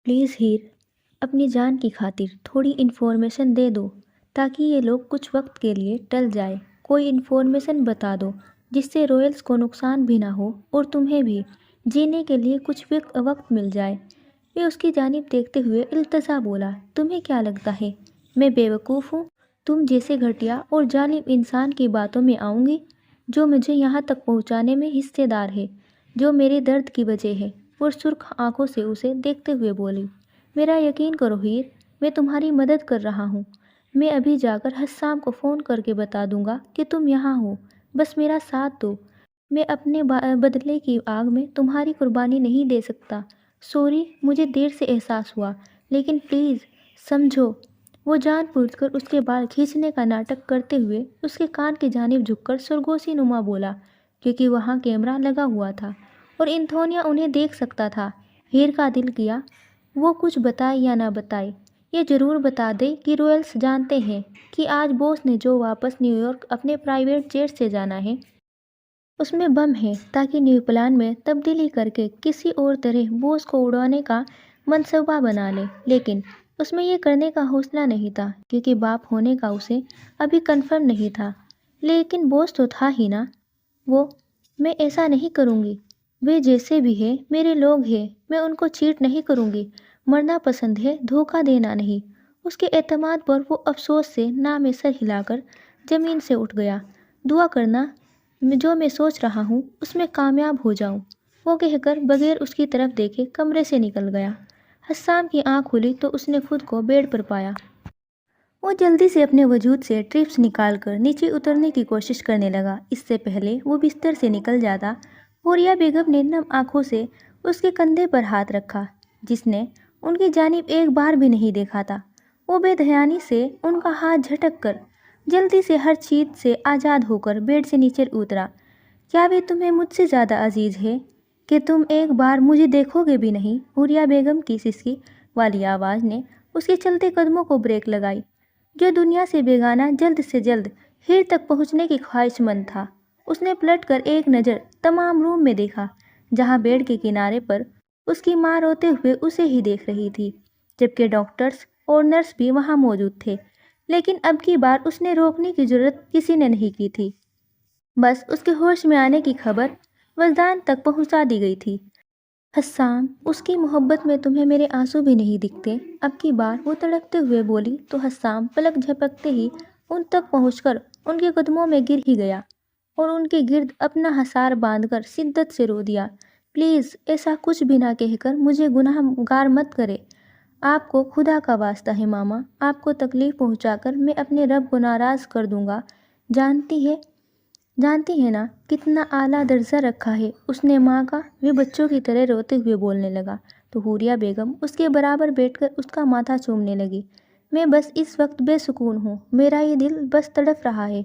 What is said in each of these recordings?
Please ہیر، اپنی جان کی خاطر تھوڑی انفارمیشن دے دو تاکہ یہ لوگ کچھ وقت کے لیے ٹل جائے۔ کوئی انفارمیشن بتا دو جس سے رویلز کو نقصان بھی نہ ہو اور تمہیں بھی جینے کے لیے کچھ وقت مل جائے۔ وہ اس کی جانب دیکھتے ہوئے التجا بولا، تمہیں کیا لگتا ہے میں بیوقوف ہوں؟ تم جیسے گھٹیا اور ظالم انسان کی باتوں میں آؤں گی جو مجھے یہاں تک پہنچانے میں حصے دار ہے، جو میرے درد کی وجہ ہے؟ اور سرخ آنکھوں سے اسے دیکھتے ہوئے بولی، میرا یقین کرو ہیر، میں تمہاری مدد کر رہا ہوں۔ میں ابھی جا کر حسام کو فون کر کے بتا دوں گا کہ تم یہاں ہو، بس میرا ساتھ دو۔ میں اپنے بدلے کی آگ میں تمہاری قربانی نہیں دے سکتا۔ سوری، مجھے دیر سے احساس ہوا، لیکن پلیز سمجھو۔ وہ جان بوجھ کر اس کے بال کھینچنے کا ناٹک کرتے ہوئے اس کے کان کی جانب جھک کر سرگوشی نما بولا، کیونکہ وہاں کیمرہ لگا ہوا تھا اور انتھونیا انہیں دیکھ سکتا تھا۔ ہیر کا دل کیا وہ کچھ بتائے یا نہ بتائے، یہ ضرور بتا دے کہ رویلز جانتے ہیں کہ آج باس نے جو واپس نیو یارک اپنے پرائیویٹ جیٹ سے جانا ہے اس میں بم ہے، تاکہ نیو پلان میں تبدیلی کر کے کسی اور طرح باس کو اڑانے کا منصوبہ بنا لے۔ لیکن اس میں یہ کرنے کا حوصلہ نہیں تھا کیونکہ باپ ہونے کا اسے ابھی کنفرم نہیں تھا۔ لیکن باس تو تھا ہی نا وہ۔ میں ایسا نہیں کروں گی، وہ جیسے بھی ہے میرے لوگ ہیں، میں ان کو چیٹ نہیں کروں گی۔ مرنا پسند ہے، دھوکہ دینا نہیں۔ اس کے اعتماد پر وہ افسوس سے نہ میں سر ہلا کر زمین سے اٹھ گیا۔ دعا کرنا جو میں سوچ رہا ہوں اس میں کامیاب ہو جاؤں، وہ کہہ کر بغیر اس کی طرف دیکھے کمرے سے نکل گیا۔ حسام کی آنکھ کھلی تو اس نے خود کو بیڈ پر پایا۔ وہ جلدی سے اپنے وجود سے ٹرپس نکال کر نیچے اترنے کی کوشش کرنے لگا۔ اس سے پہلے وہ بستر سے نکل جاتا، حوریہ بیگم نے نم آنکھوں سے اس کے کندھے پر ہاتھ رکھا، جس نے ان کی جانب ایک بار بھی نہیں دیکھا تھا۔ وہ بے دھیانی سے ان کا ہاتھ جھٹک کر جلدی سے ہر چیز سے آزاد ہو کر بیڈ سے نیچے اترا۔ کیا وہ تمہیں مجھ سے زیادہ عزیز ہے کہ تم ایک بار مجھے دیکھو گے بھی نہیں؟ حوریہ بیگم کی سسکی والی آواز نے اس کے چلتے قدموں کو بریک لگائی، جو دنیا سے بیگانہ جلد سے جلد ہیر تک پہنچنے کی خواہش مند تھا۔ اس نے پلٹ کر ایک نظر تمام روم میں دیکھا، جہاں بیڈ کے کنارے پر اس کی ماں روتے ہوئے اسے ہی دیکھ رہی تھی، جبکہ ڈاکٹرز اور نرس بھی وہاں موجود تھے۔ لیکن اب کی بار اس نے روکنے کی جرات کسی نے نہیں کی تھی۔ بس اس کے ہوش میں آنے کی خبر وجدان تک پہنچا دی گئی تھی۔ حسام، اس کی محبت میں تمہیں میرے آنسو بھی نہیں دکھتے؟ اب کی بار وہ تڑپتے ہوئے بولی تو حسام پلک جھپکتے ہی ان تک پہنچ کر ان کے قدموں میں گر ہی گیا اور ان کے گرد اپنا حصار باندھ کر شدت سے رو دیا۔ پلیز ایسا کچھ بھی نہ کہہ کر مجھے گناہ گار مت کرے۔ آپ کو خدا کا واسطہ ہے ماما، آپ کو تکلیف پہنچا کر میں اپنے رب کو ناراض کر دوں گا۔ جانتی ہے نا کتنا اعلیٰ درجہ رکھا ہے اس نے ماں کا؟ وہ بچوں کی طرح روتے ہوئے بولنے لگا تو حوریہ بیگم اس کے برابر بیٹھ کر اس کا ماتھا چومنے لگی۔ میں بس اس وقت بے سکون ہوں، میرا یہ دل بس تڑپ رہا ہے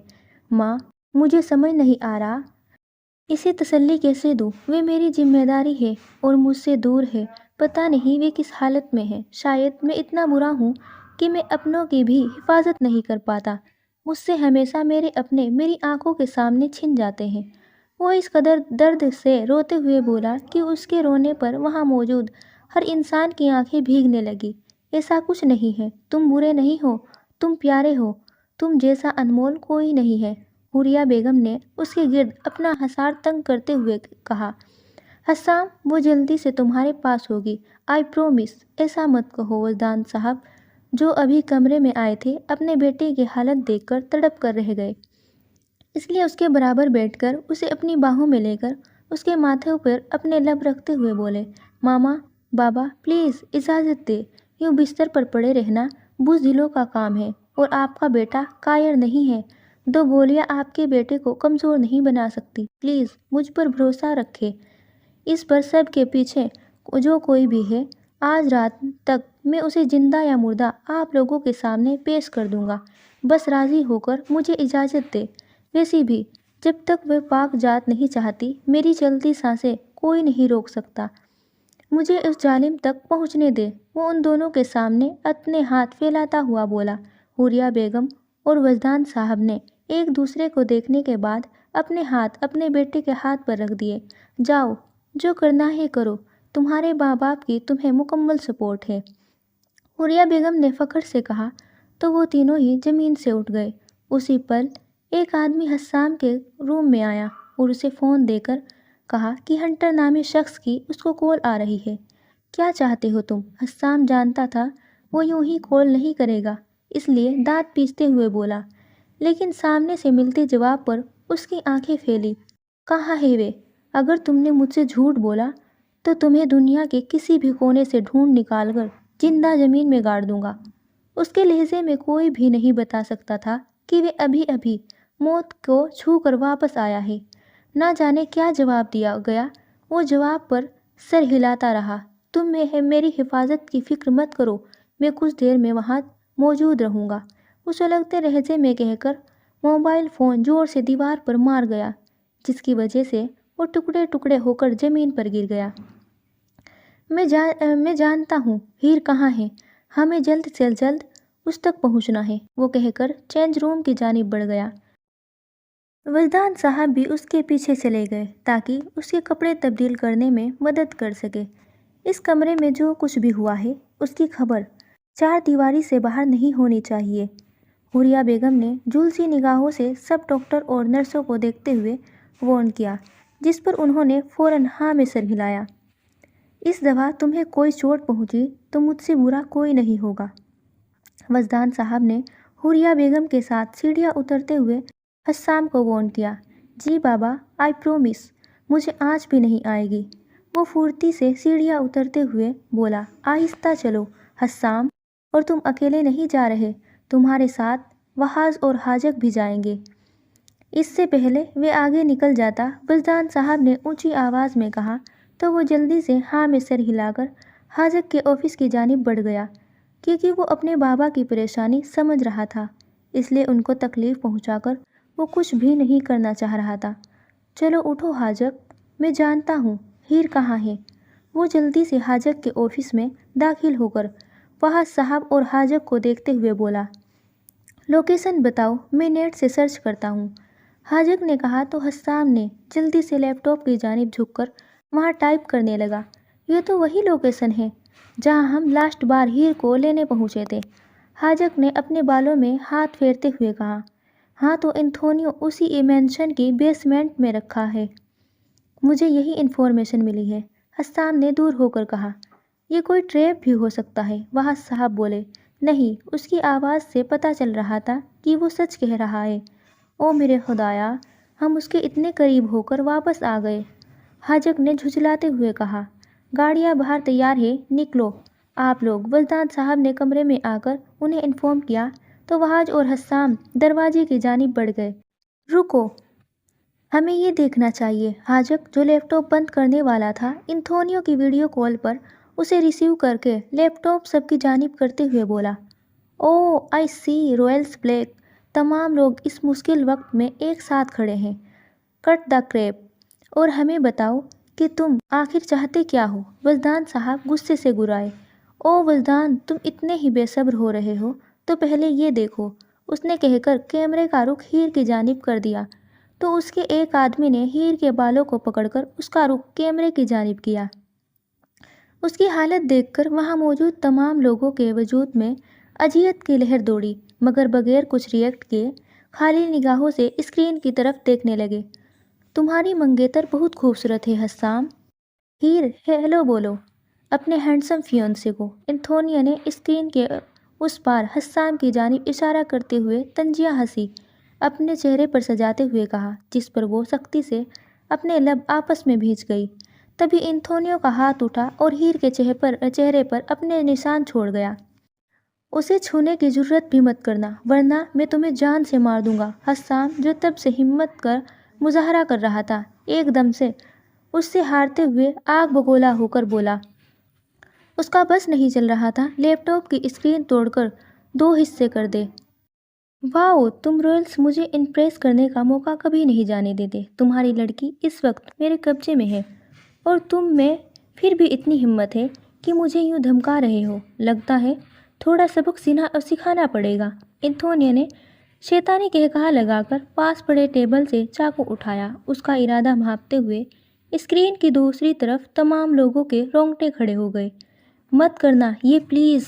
ماں، مجھے سمجھ نہیں آ رہا اسے تسلی کیسے دوں۔ وہ میری ذمہ داری ہے اور مجھ سے دور ہے، پتہ نہیں وہ کس حالت میں ہے۔ شاید میں اتنا برا ہوں کہ میں اپنوں کی بھی حفاظت نہیں کر پاتا، مجھ سے ہمیشہ میرے اپنے میری آنکھوں کے سامنے چھن جاتے ہیں۔ وہ اس قدر درد سے روتے ہوئے بولا کہ اس کے رونے پر وہاں موجود ہر انسان کی آنکھیں بھیگنے لگی۔ ایسا کچھ نہیں ہے، تم برے نہیں ہو، تم پیارے ہو، تم جیسا انمول کوئی نہیں ہے۔ حوریہ بیگم نے اس کے گرد اپنا حصار تنگ کرتے ہوئے کہا، حسام وہ جلدی سے تمہارے پاس ہوگی، آئی پرومس۔ ایسا مت کہو۔ وجدان صاحب جو ابھی کمرے میں آئے تھے اپنے بیٹے کی حالت دیکھ کر تڑپ کر رہ گئے، اس لیے اس کے برابر بیٹھ کر اسے اپنی باہوں میں لے کر اس کے ماتھے پر اپنے لب رکھتے ہوئے بولے، ماما، بابا پلیز اجازت دے، یوں بستر پر پڑے رہنا بزدلوں کا کام ہے اور آپ کا بیٹا کائر نہیں ہے۔ دو گولیاں آپ کے بیٹے کو کمزور نہیں بنا سکتی، پلیز مجھ پر بھروسہ رکھے۔ اس پر سب کے پیچھے جو کوئی بھی ہے، آج رات تک میں اسے زندہ یا مردہ آپ لوگوں کے سامنے پیش کر دوں گا، بس راضی ہو کر مجھے اجازت دے۔ ویسے بھی جب تک وہ پاک ذات نہیں چاہتی میری چلتی سانسیں کوئی نہیں روک سکتا، مجھے اس ظالم تک پہنچنے دے۔ وہ ان دونوں کے سامنے اپنے ہاتھ پھیلاتا ہوا بولا۔ حوریہ بیگم اور وجدان صاحب نے ایک دوسرے کو دیکھنے کے بعد اپنے ہاتھ اپنے بیٹے کے ہاتھ پر رکھ دیے۔ جاؤ، جو کرنا ہے کرو، تمہارے ماں باپ کی تمہیں مکمل سپورٹ ہے۔ حوریہ بیگم نے فخر سے کہا تو وہ تینوں ہی زمین سے اٹھ گئے۔ اسی پل ایک آدمی حسام کے روم میں آیا اور اسے فون دے کر کہا کہ ہنٹر نامی شخص کی اس کو کال آ رہی ہے۔ کیا چاہتے ہو تم؟ حسام جانتا تھا وہ یوں ہی کال نہیں کرے گا، اس لیے دانت پیستے ہوئے بولا، لیکن سامنے سے ملتے جواب پر اس کی آنکھیں پھیلی۔ کہاں ہے وہ؟ اگر تم نے مجھ سے جھوٹ بولا تو تمہیں دنیا کے کسی بھی کونے سے ڈھونڈ نکال کر زندہ زمین میں گاڑ دوں گا۔ اس کے لہجے میں کوئی بھی نہیں بتا سکتا تھا کہ وہ ابھی ابھی موت کو چھو کر واپس آیا ہے۔ نہ جانے کیا جواب دیا گیا، وہ جواب پر سر ہلاتا رہا۔ تم میری حفاظت کی فکر مت کرو، میں کچھ دیر میں وہاں موجود رہوں گا، وہ سلگتے لہجے میں کہہ کر موبائل فون زور سے دیوار پر مار گیا، جس کی وجہ سے وہ ٹکڑے ٹکڑے ہو کر زمین پر گر گیا۔ میں جانتا ہوں ہیر کہاں ہے، ہمیں جلد سے جلد اس تک پہنچنا ہے، وہ کہہ کر چینج روم کی جانب بڑھ گیا۔ وجدان صاحب بھی اس کے پیچھے چلے گئے تاکہ اس کے کپڑے تبدیل کرنے میں مدد کر سکے۔ اس کمرے میں جو کچھ بھی ہوا ہے اس کی خبر چار دیواری سے باہر نہیں ہونی چاہیے۔ حوریہ بیگم نے جھلسی نگاہوں سے سب ڈاکٹر اور نرسوں کو دیکھتے ہوئے وارن کیا، جس پر انہوں نے فوراً ہاں میں سر ہلایا۔ اس دفعہ تمہیں کوئی چوٹ پہنچی تو مجھ سے برا کوئی نہیں ہوگا، وجدان صاحب نے حوریہ بیگم کے ساتھ سیڑھیاں اترتے ہوئے حسام کو وارن کیا۔ جی بابا، آئی پرومس، مجھے آنچ بھی نہیں آئے گی، وہ پھرتی سے سیڑھیاں اترتے ہوئے بولا۔ آہستہ چلو حسام، اور تم اکیلے نہیں جا رہے، تمہارے ساتھ وحاظ اور حاجق بھی جائیں گے۔ اس سے پہلے وہ آگے نکل جاتا، وجدان صاحب نے اونچی آواز میں کہا تو وہ جلدی سے ہاں میں سر ہلا کر حاجق کے آفس کی جانب بڑھ گیا، کیونکہ وہ اپنے بابا کی پریشانی سمجھ رہا تھا، اس لیے ان کو تکلیف پہنچا کر وہ کچھ بھی نہیں کرنا چاہ رہا تھا۔ چلو اٹھو حاجق، میں جانتا ہوں ہیر کہاں ہے، وہ جلدی سے حاجق کے آفس میں داخل ہو کر وحاظ صاحب اور حاجق کو دیکھتے ہوئے بولا۔ لوکیشن بتاؤ، میں نیٹ سے سرچ کرتا ہوں، حاجق نے کہا تو حسام نے جلدی سے لیپ ٹاپ کی جانب جھک کر وہاں ٹائپ کرنے لگا۔ یہ تو وہی لوکیشن ہے جہاں ہم لاسٹ بار ہیر کو لینے پہنچے تھے، حاجق نے اپنے بالوں میں ہاتھ پھیرتے ہوئے کہا۔ ہاں تو انتھونیو اسی مینشن کی بیسمنٹ میں رکھا ہے، مجھے یہی انفارمیشن ملی ہے، حسام نے دور ہو کر کہا۔ یہ کوئی ٹریپ بھی ہو سکتا ہے، وحاظ صاحب بولے۔ نہیں، اس کی آواز سے پتہ چل رہا تھا کہ وہ سچ کہہ رہا ہے۔ او میرے خدایا، ہم اس کے اتنے قریب ہو کر واپس آ گئے، حاجق نے جھجلاتے ہوئے کہا۔ گاڑیاں باہر تیار ہے، نکلو آپ لوگ، وجدان صاحب نے کمرے میں آ کر انہیں انفارم کیا تو وحاظ اور حسام دروازے کی جانب بڑھ گئے۔ رکو، ہمیں یہ دیکھنا چاہیے، حاجق جو لیپ ٹاپ بند کرنے والا تھا انتھونیو کی ویڈیو کال پر اسے ریسیو کر کے لیپ ٹاپ سب کی جانب کرتے ہوئے بولا۔ او آئی سی، رویلز بلیک، تمام لوگ اس مشکل وقت میں ایک ساتھ کھڑے ہیں، کٹ دا کریپ، اور ہمیں بتاؤ کہ تم آخر چاہتے کیا ہو، وجدان صاحب غصے سے گرائے۔ او وجدان، تم اتنے ہی بے صبر ہو رہے ہو تو پہلے یہ دیکھو، اس نے کہہ کر کیمرے کا رخ ہیر کی جانب کر دیا تو اس کے ایک آدمی نے ہیر کے بالوں کو پکڑ کر اس کا رخ کیمرے کی جانب کیا۔ اس کی حالت دیکھ کر وہاں موجود تمام لوگوں کے وجود میں اذیت کی لہر دوڑی، مگر بغیر کچھ ری ایکٹ کیے خالی نگاہوں سے اسکرین کی طرف دیکھنے لگے۔ تمہاری منگیتر بہت خوبصورت ہے حسام، ہیر ہیلو بولو اپنے ہینڈسم فیونسے کو، انتھونیو نے اسکرین کے اس پار حسام کی جانب اشارہ کرتے ہوئے طنزیہ ہنسی اپنے چہرے پر سجاتے ہوئے کہا، جس پر وہ سختی سے اپنے لب آپس میں بھیج گئی۔ تبھی انتھونیو کا ہاتھ اٹھا اور ہیر کے چہرے پر اپنے نشان چھوڑ گیا۔ اسے چھونے کی جرات بھی مت کرنا ورنہ میں تمہیں جان سے مار دوں گا، حسام جو تب سے ہمت کا مظاہرہ کر رہا تھا ایک دم سے اس سے ہارتے ہوئے آگ بگولا ہو کر بولا۔ اس کا بس نہیں چل رہا تھا لیپ ٹاپ کی اسکرین توڑ کر دو حصے کر دے۔ واؤ، تم رویلز مجھے امپریس کرنے کا موقع کبھی نہیں جانے دیتے، تمہاری لڑکی اس وقت میرے قبضے میں ہے اور تم میں پھر بھی اتنی ہمت ہے کہ مجھے یوں دھمکا رہے ہو، لگتا ہے تھوڑا سبق سکھانا پڑے گا، انتھونیو نے شیطانی قہقہہ لگا کر پاس پڑے ٹیبل سے چاقو اٹھایا، اس کا ارادہ بھانپتے ہوئے اسکرین کی دوسری طرف تمام لوگوں کے رونگٹے کھڑے ہو گئے۔ مت کرنا یہ پلیز،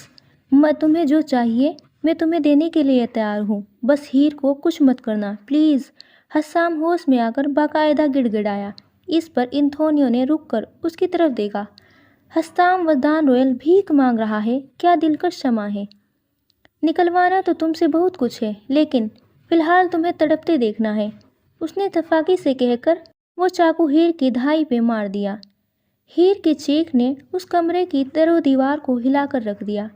تمہیں جو چاہیے میں تمہیں دینے کے لیے تیار ہوں، بس ہیر کو کچھ مت کرنا پلیز۔ حسام ہوش میں آ کر باقاعدہ گڑ گڑایا۔ اس پر انتھونیو نے رک کر اس کی طرف دیکھا۔ حسام ودان رویل بھیک مانگ رہا ہے، کیا دلکش شمع ہے۔ نکلوانا تو تم سے بہت کچھ ہے، لیکن فی الحال تمہیں تڑپتے دیکھنا ہے، اس نے تفاقی سے کہہ کر وہ چاقو ہیر کی دھائی پہ مار دیا۔ ہیر کی چیخ نے اس کمرے کی در و دیوار کو ہلا کر رکھ دیا۔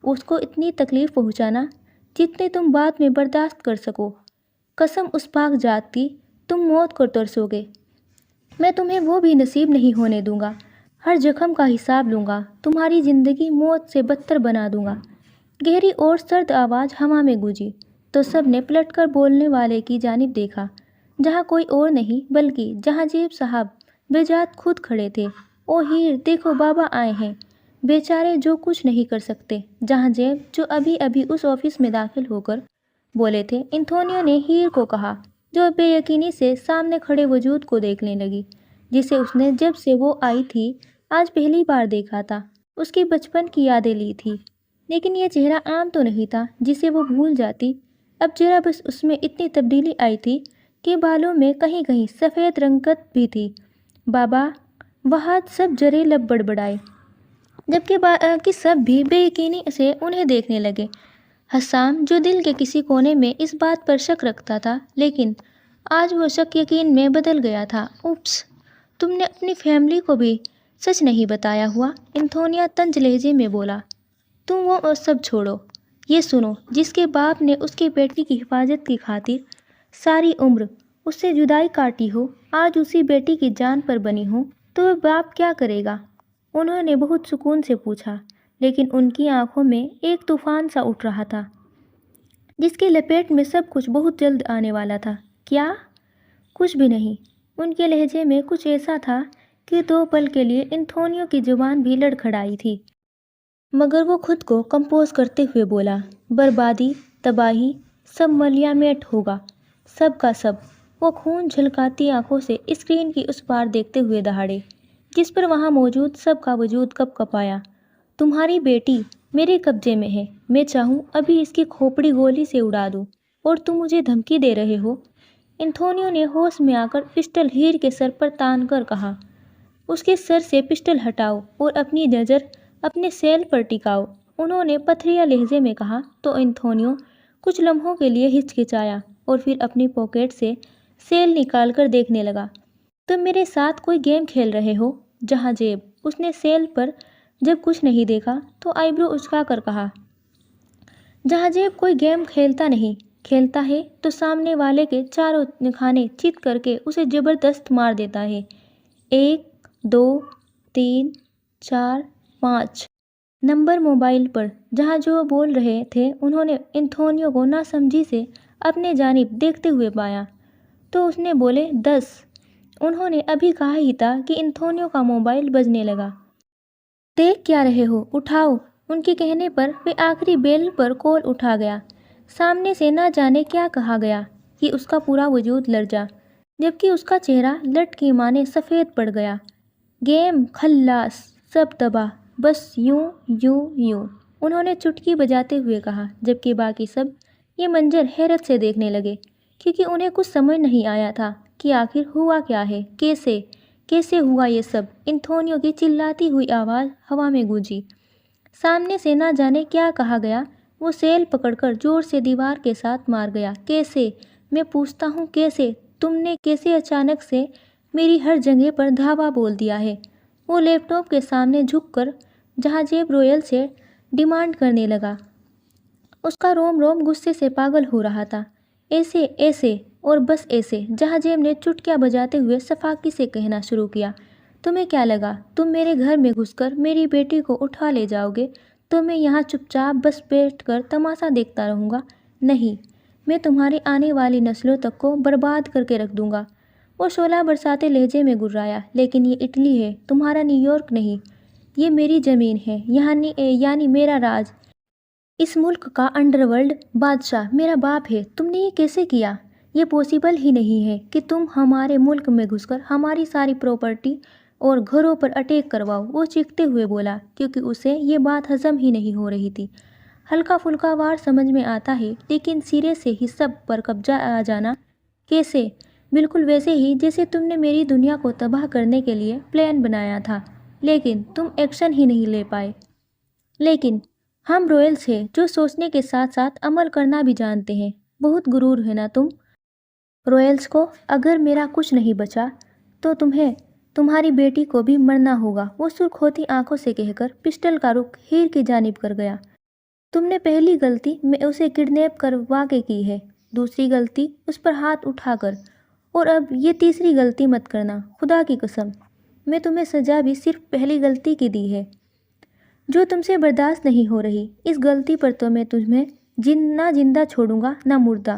اس کو اتنی تکلیف پہنچانا جتنے تم بعد میں برداشت کر سکو، قسم اس پاک ذات کی، تم موت کو ترسو گے، میں تمہیں وہ بھی نصیب نہیں ہونے دوں گا، ہر زخم کا حساب لوں گا، تمہاری زندگی موت سے بدتر بنا دوں گا۔ گہری اور سرد آواز ہوا میں گونجی تو سب نے پلٹ کر بولنے والے کی جانب دیکھا، جہاں کوئی اور نہیں بلکہ جہانجیب صاحب بذات خود کھڑے تھے۔ او ہیر، دیکھو بابا آئے ہیں، بیچارے جو کچھ نہیں کر سکتے۔ جہانجیب جو ابھی ابھی اس آفس میں داخل ہو کر بولے تھے، انتھونیو نے ہیر کو کہا، جو بے یقینی سے سامنے کھڑے وجود کو دیکھنے لگی، جسے اس نے جب سے وہ آئی تھی آج پہلی بار دیکھا تھا۔ اس کی بچپن کی یادیں لی تھی، لیکن یہ چہرہ عام تو نہیں تھا جسے وہ بھول جاتی۔ اب ذرا بس اس میں اتنی تبدیلی آئی تھی کہ بالوں میں کہیں کہیں سفید رنگت بھی تھی۔ بابا، وہاں سب جرے لب بڑبڑائے، جبکہ باقی سب بھی بے یقینی سے انہیں دیکھنے لگے۔ حسام، جو دل کے کسی کونے میں اس بات پر شک رکھتا تھا، لیکن آج وہ شک یقین میں بدل گیا تھا۔ اوپس، تم نے اپنی فیملی کو بھی سچ نہیں بتایا ہوا، انتھونیو طنز لہجے میں بولا۔ تم وہ سب چھوڑو، یہ سنو، جس کے باپ نے اس کی بیٹی کی حفاظت کی خاطر ساری عمر اس سے جدائی کاٹی ہو، آج اسی بیٹی کی جان پر بنی ہو، تو وہ باپ کیا کرے گا؟ انہوں نے بہت سکون سے پوچھا، لیکن ان کی آنکھوں میں ایک طوفان سا اٹھ رہا تھا، جس کی لپیٹ میں سب کچھ بہت جلد آنے والا تھا۔ کیا؟ کچھ بھی نہیں۔ ان کے لہجے میں کچھ ایسا تھا کہ دو پل کے لیے انتھونیو کی زبان بھی لڑکھڑائی تھی، مگر وہ خود کو کمپوز کرتے ہوئے بولا، بربادی، تباہی، سب ملیامیٹ ہوگا، سب کا سب۔ وہ خون جھلکاتی آنکھوں سے اسکرین کی اس پار دیکھتے ہوئے دہاڑے، جس پر وہاں موجود سب کا وجود کپ کپایا۔ تمہاری بیٹی میرے قبضے میں ہے، میں چاہوں ابھی اس کی کھوپڑی گولی سے اڑا دوں، اور تم مجھے دھمکی دے رہے ہو؟ انتھونیو نے ہوش میں آ کر پسٹل ہیر کے سر پر تان کر کہا۔ اس کے سر سے پسٹل ہٹاؤ اور اپنی نظر اپنے سیل پر ٹکاؤ، انہوں نے پتھریا لہجے میں کہا۔ تو انتھونیو کچھ لمحوں کے لیے ہچکچایا اور پھر اپنی پاکٹ سے سیل نکال کر دیکھنے لگا۔ تم میرے ساتھ کوئی گیم کھیل رہے ہو؟ جہانجیب، اس نے سیل پر جب کچھ نہیں دیکھا تو آئی برو اچکا کر کہا۔ جہانجیب کوئی گیم کھیلتا نہیں، کھیلتا ہے تو سامنے والے کے چاروں کھانے چت کر کے اسے زبردست مار دیتا ہے۔ 1 2 3 4 5 نمبر موبائل پر جہاں جو بول رہے تھے، انہوں نے انتھونیو کو ناسمجھی سے اپنے جانب دیکھتے ہوئے پایا، تو اس نے بولے 10۔ انہوں نے ابھی کہا ہی تھا کہ انتھونیو کا موبائل بجنے لگا۔ دیکھ کیا رہے ہو، اٹھاؤ، ان کے کہنے پر وہ آخری بیل پر کال اٹھا گیا۔ سامنے سے نہ جانے کیا کہا گیا کہ اس کا پورا وجود لرزا، جبکہ اس کا چہرہ لٹ کی مانے سفید پڑ گیا۔ گیم خلاص، سب تباہ، بس یوں یوں یوں، انہوں نے چٹکی بجاتے ہوئے کہا، جبکہ باقی سب یہ منظر حیرت سے دیکھنے لگے، کیونکہ انہیں کچھ سمجھ نہیں آیا تھا کہ آخر ہوا کیا ہے، کیسے ہوا یہ سب۔ انتھونیو کی چلاتی ہوئی آواز ہوا میں گونجی۔ سامنے سے نہ جانے کیا کہا گیا، وہ سیل پکڑ کر زور سے دیوار کے ساتھ مار گیا۔ کیسے؟ میں پوچھتا ہوں کیسے؟ تم نے کیسے اچانک سے میری ہر جگہ پر دھاوا بول دیا ہے؟ وہ لیپ ٹاپ کے سامنے جھک کر جہانجیب رویل سے ڈیمانڈ کرنے لگا۔ اس کا روم روم غصے سے پاگل ہو رہا تھا۔ ایسے اور بس ایسے، جہانجیب نے چٹکیاں بجاتے ہوئے صفاقی سے کہنا شروع کیا۔ تمہیں کیا لگا تم میرے گھر میں گھس کر میری بیٹی کو اٹھا لے جاؤ گے تو میں یہاں چپ چاپ بس بیٹھ کر تماشا دیکھتا رہوں گا؟ نہیں، میں تمہاری آنے والی نسلوں تک کو برباد کر کے رکھ دوں گا۔ وہ شعلہ برساتے لہجے میں گرایا، لیکن یہ اٹلی ہے، تمہارا نیو یارک نہیں، یہ میری زمین ہے، یعنی میرا راج، اس ملک کا انڈر ورلڈ بادشاہ میرا باپ ہے۔ تم نے یہ کیسے کیا؟ یہ پاسبل ہی نہیں ہے کہ تم ہمارے ملک میں گھس کر ہماری ساری پراپرٹی اور گھروں پر اٹیک کرواؤ، وہ چیختے ہوئے بولا، کیونکہ اسے یہ بات ہضم ہی نہیں ہو رہی تھی۔ ہلکا پھلکا وار سمجھ میں آتا ہے، لیکن سرے سے ہی سب پر قبضہ آ جانا کیسے؟ بالکل ویسے ہی جیسے تم نے میری دنیا کو تباہ کرنے کے لیے پلان بنایا تھا، لیکن تم ایکشن ہی نہیں لے پائے۔ لیکن ہم رائلز ہیں جو سوچنے کے ساتھ ساتھ عمل کرنا بھی جانتے ہیں۔ بہت غرور ہے نا تم رائلز کو؟ اگر میرا کچھ نہیں بچا تو تمہیں تمہاری بیٹی کو بھی مرنا ہوگا، وہ سرخ ہوتی آنکھوں سے کہہ کر پسٹل کا رخ ہیر کی جانب کر گیا۔ تم نے پہلی غلطی میں اسے کڈنیپ کروا کے کی ہے، دوسری غلطی اس پر ہاتھ اٹھا کر، اور اب یہ تیسری غلطی مت کرنا، خدا کی قسم۔ میں تمہیں سزا بھی صرف پہلی غلطی کی دی ہے، جو تم سے برداشت نہیں ہو رہی۔ اس غلطی پر تو میں تمہیں نہ زندہ چھوڑوں گا نہ مردہ۔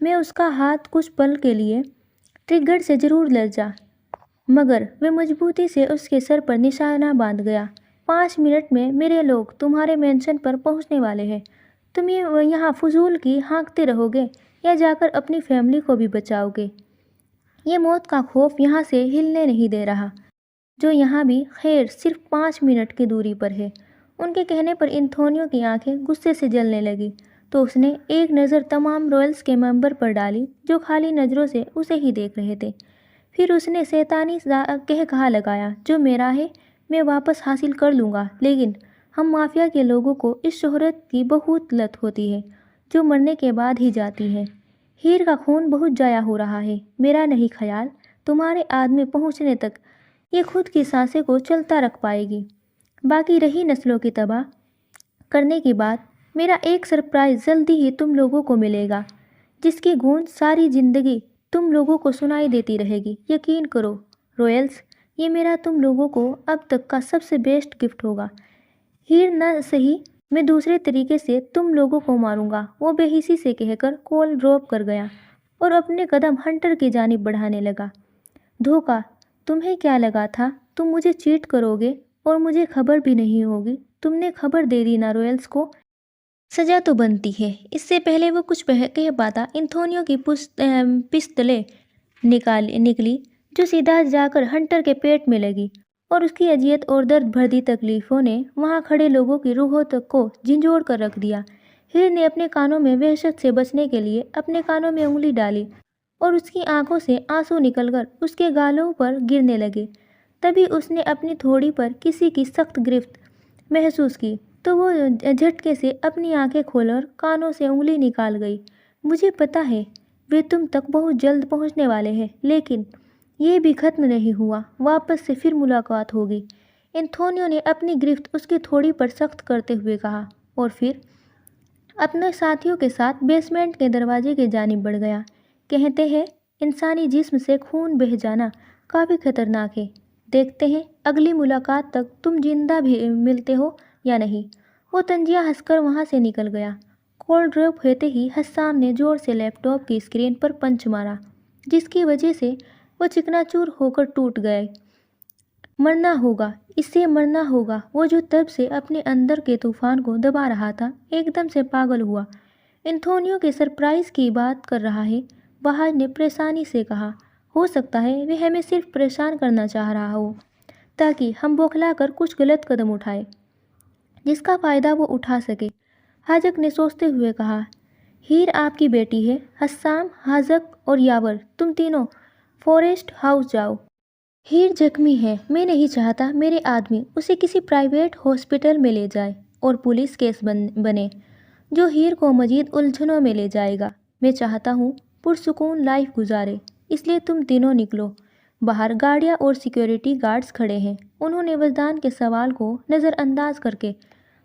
میں اس کا ہاتھ کچھ پل کے لیے ٹریگر سے ضرور لرزا، مگر وہ مضبوطی سے اس کے سر پر نشانہ باندھ گیا۔ 5 منٹ میں میرے لوگ تمہارے مینشن پر پہنچنے والے ہیں۔ تم یہاں فضول کی ہانکتے رہو گے یا جا کر اپنی فیملی کو بھی بچاؤ گے؟ یہ موت کا خوف یہاں سے ہلنے نہیں دے رہا، جو یہاں بھی خیر صرف 5 منٹ کی دوری پر ہے۔ ان کے کہنے پر انتھونیو کی آنکھیں غصے سے جلنے لگی، تو اس نے ایک نظر تمام رائلز کے ممبر پر ڈالی جو خالی نظروں سے اسے ہی دیکھ رہے تھے۔ پھر اس نے شیطانی کہا لگایا، جو میرا ہے میں واپس حاصل کر لوں گا، لیکن ہم مافیا کے لوگوں کو اس شہرت کی بہت لت ہوتی ہے جو مرنے کے بعد ہی جاتی ہے۔ ہیر کا خون بہت ضائع ہو رہا ہے، میرا نہیں خیال تمہارے آدمی پہنچنے تک یہ خود کی سانسیں کو چلتا رکھ پائے گی۔ باقی رہی نسلوں کی تباہ کرنے کی بات، میرا ایک سرپرائز جلدی ہی تم لوگوں کو ملے گا، جس کی گونج ساری زندگی تم لوگوں کو سنائی دیتی رہے گی۔ یقین کرو رائلز، یہ میرا تم لوگوں کو اب تک کا سب سے بیسٹ گفٹ ہوگا۔ ہیر نہ سہی، میں دوسرے طریقے سے تم لوگوں کو ماروں گا، وہ بے حسی سے کہہ کر کال ڈراپ کر گیا اور اپنے قدم ہنٹر کی جانب بڑھانے لگا۔ دھوکہ! تمہیں کیا لگا تھا تم مجھے چیٹ کرو گے اور مجھے خبر بھی نہیں ہوگی؟ تم نے خبر دے دی نا رائلز کو، سزا تو بنتی ہے۔ اس سے پہلے وہ کچھ کہہ پاتا، انتھونیو کی پستلیں نکلی جو سیدھا جا کر ہنٹر کے پیٹ میں لگی، اور اس کی اذیت اور درد بھری تکلیفوں نے وہاں کھڑے لوگوں کی روحوں تک کو جھنجھوڑ کر رکھ دیا۔ ہیر نے اپنے کانوں میں وحشت سے بچنے کے لیے اپنے کانوں میں انگلی ڈالی اور اس کی آنکھوں سے آنسو نکل کر اس کے گالوں پر گرنے لگے۔ تبھی اس نے اپنی تھوڑی پر کسی کی سخت گرفت محسوس کی، تو وہ جھٹکے سے اپنی آنکھیں کھول کر کانوں سے انگلی نکال گئی۔ مجھے پتا ہے وہ تم تک بہت جلد پہنچنے والے ہیں، لیکن یہ بھی ختم نہیں ہوا، واپس سے پھر ملاقات ہوگی۔ انتھونیو نے اپنی گرفت اس کی تھوڑی پر سخت کرتے ہوئے کہا، اور پھر اپنے ساتھیوں کے ساتھ بیسمنٹ کے دروازے کی جانب بڑھ گیا۔ کہتے ہیں انسانی جسم سے خون بہہ جانا کافی خطرناک ہے، دیکھتے ہیں اگلی ملاقات تک تم زندہ بھی ملتے ہو یا نہیں۔ وہ طنزیہ ہنس کر وہاں سے نکل گیا۔ کال ڈراپ ہوتے ہی حسام نے زور سے لیپ ٹاپ کی اسکرین پر پنچ مارا، جس کی وجہ سے وہ چکنا چور ہو کر ٹوٹ گئے۔ مرنا ہوگا، اسے مرنا ہوگا۔ وہ جو تب سے اپنے اندر کے طوفان کو دبا رہا تھا ایک دم سے پاگل ہوا۔ انتھونیو کے سرپرائز کی بات کر رہا ہے، وہاج نے پریشانی سے کہا۔ ہو سکتا ہے وہ ہمیں صرف پریشان کرنا چاہ رہا ہو تاکہ ہم بوکھلا کر کچھ غلط قدم اٹھائیں جس کا فائدہ وہ اٹھا سکے، حاجک نے سوچتے ہوئے کہا۔ ہیر آپ کی بیٹی ہے۔ حسام، حاجک اور یاور، تم تینوں فوریسٹ ہاؤس جاؤ۔ ہیر زخمی ہے، میں نہیں چاہتا میرے آدمی اسے کسی پرائیویٹ ہاسپٹل میں لے جائے اور پولیس کیس بنے جو ہیر کو مزید الجھنوں میں لے جائے گا۔ میں چاہتا ہوں پرسکون لائف گزارے، اس لیے تم تینوں نکلو۔ باہر گاڑیاں اور سیکیورٹی گارڈز کھڑے ہیں۔ انہوں نے وجدان کے سوال کو نظر انداز کر کے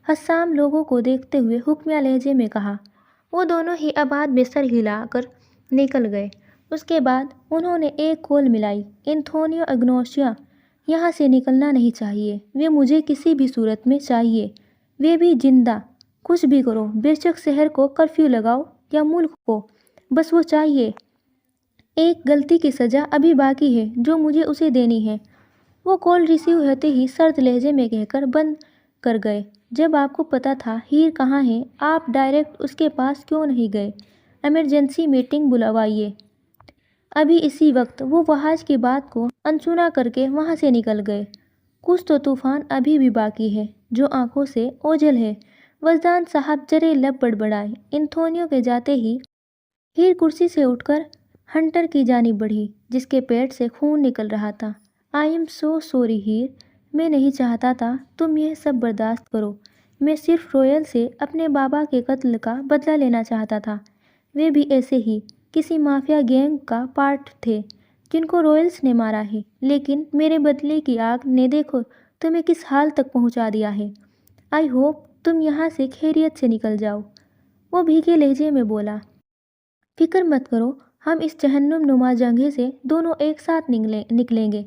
حسام لوگوں کو دیکھتے ہوئے حکمیہ لہجے میں کہا۔ وہ دونوں ہی آباد میں سر ہلا کر نکل گئے۔ اس کے بعد انہوں نے ایک کال ملائی، انتھونیو اگنوسیا یہاں سے نکلنا نہیں چاہیے، وہ مجھے کسی بھی صورت میں چاہیے، وہ بھی زندہ۔ کچھ بھی کرو، بے شک شہر کو کرفیو لگاؤ یا ملک کو، بس وہ چاہیے۔ ایک غلطی کی سزا ابھی باقی ہے جو مجھے اسے دینی ہے۔ وہ کال ریسیو ہوتے ہی سرد لہجے میں کہہ کر بند کر گئے۔ جب آپ کو پتا تھا ہیر کہاں ہے، آپ ڈائریکٹ اس کے پاس کیوں نہیں گئے؟ ایمرجنسی میٹنگ بلوائیے۔ ابھی اسی وقت وہ وحاش کی بات کو انسنا کر کے وہاں سے نکل گئے۔ کچھ تو طوفان ابھی بھی باقی ہے جو آنکھوں سے اوجھل ہے۔ وزدان صاحب جرے لب بڑبڑائے۔ انتھونیو کے جاتے ہی ہیر کرسی سے اٹھ کر ہنٹر کی جانب بڑھی جس کے پیٹ سے خون نکل رہا تھا۔ آئی ایم سو سوری ہیر، میں نہیں چاہتا تھا تم یہ سب برداشت کرو۔ میں صرف رویل سے اپنے بابا کے قتل کا بدلہ لینا چاہتا تھا۔ وہ بھی ایسے ہی کسی مافیا گینگ کا پارٹ تھے جن کو رویلز نے مارا ہے، لیکن میرے بدلے کی آگ نے دیکھو تمہیں کس حال تک پہنچا دیا ہے۔ آئی ہوپ تم یہاں سے خیریت سے نکل جاؤ، وہ بھیگے لہجے میں بولا۔ فکر مت کرو، ہم اس جہنم نما جگہ سے دونوں ایک ساتھ نکلیں گے،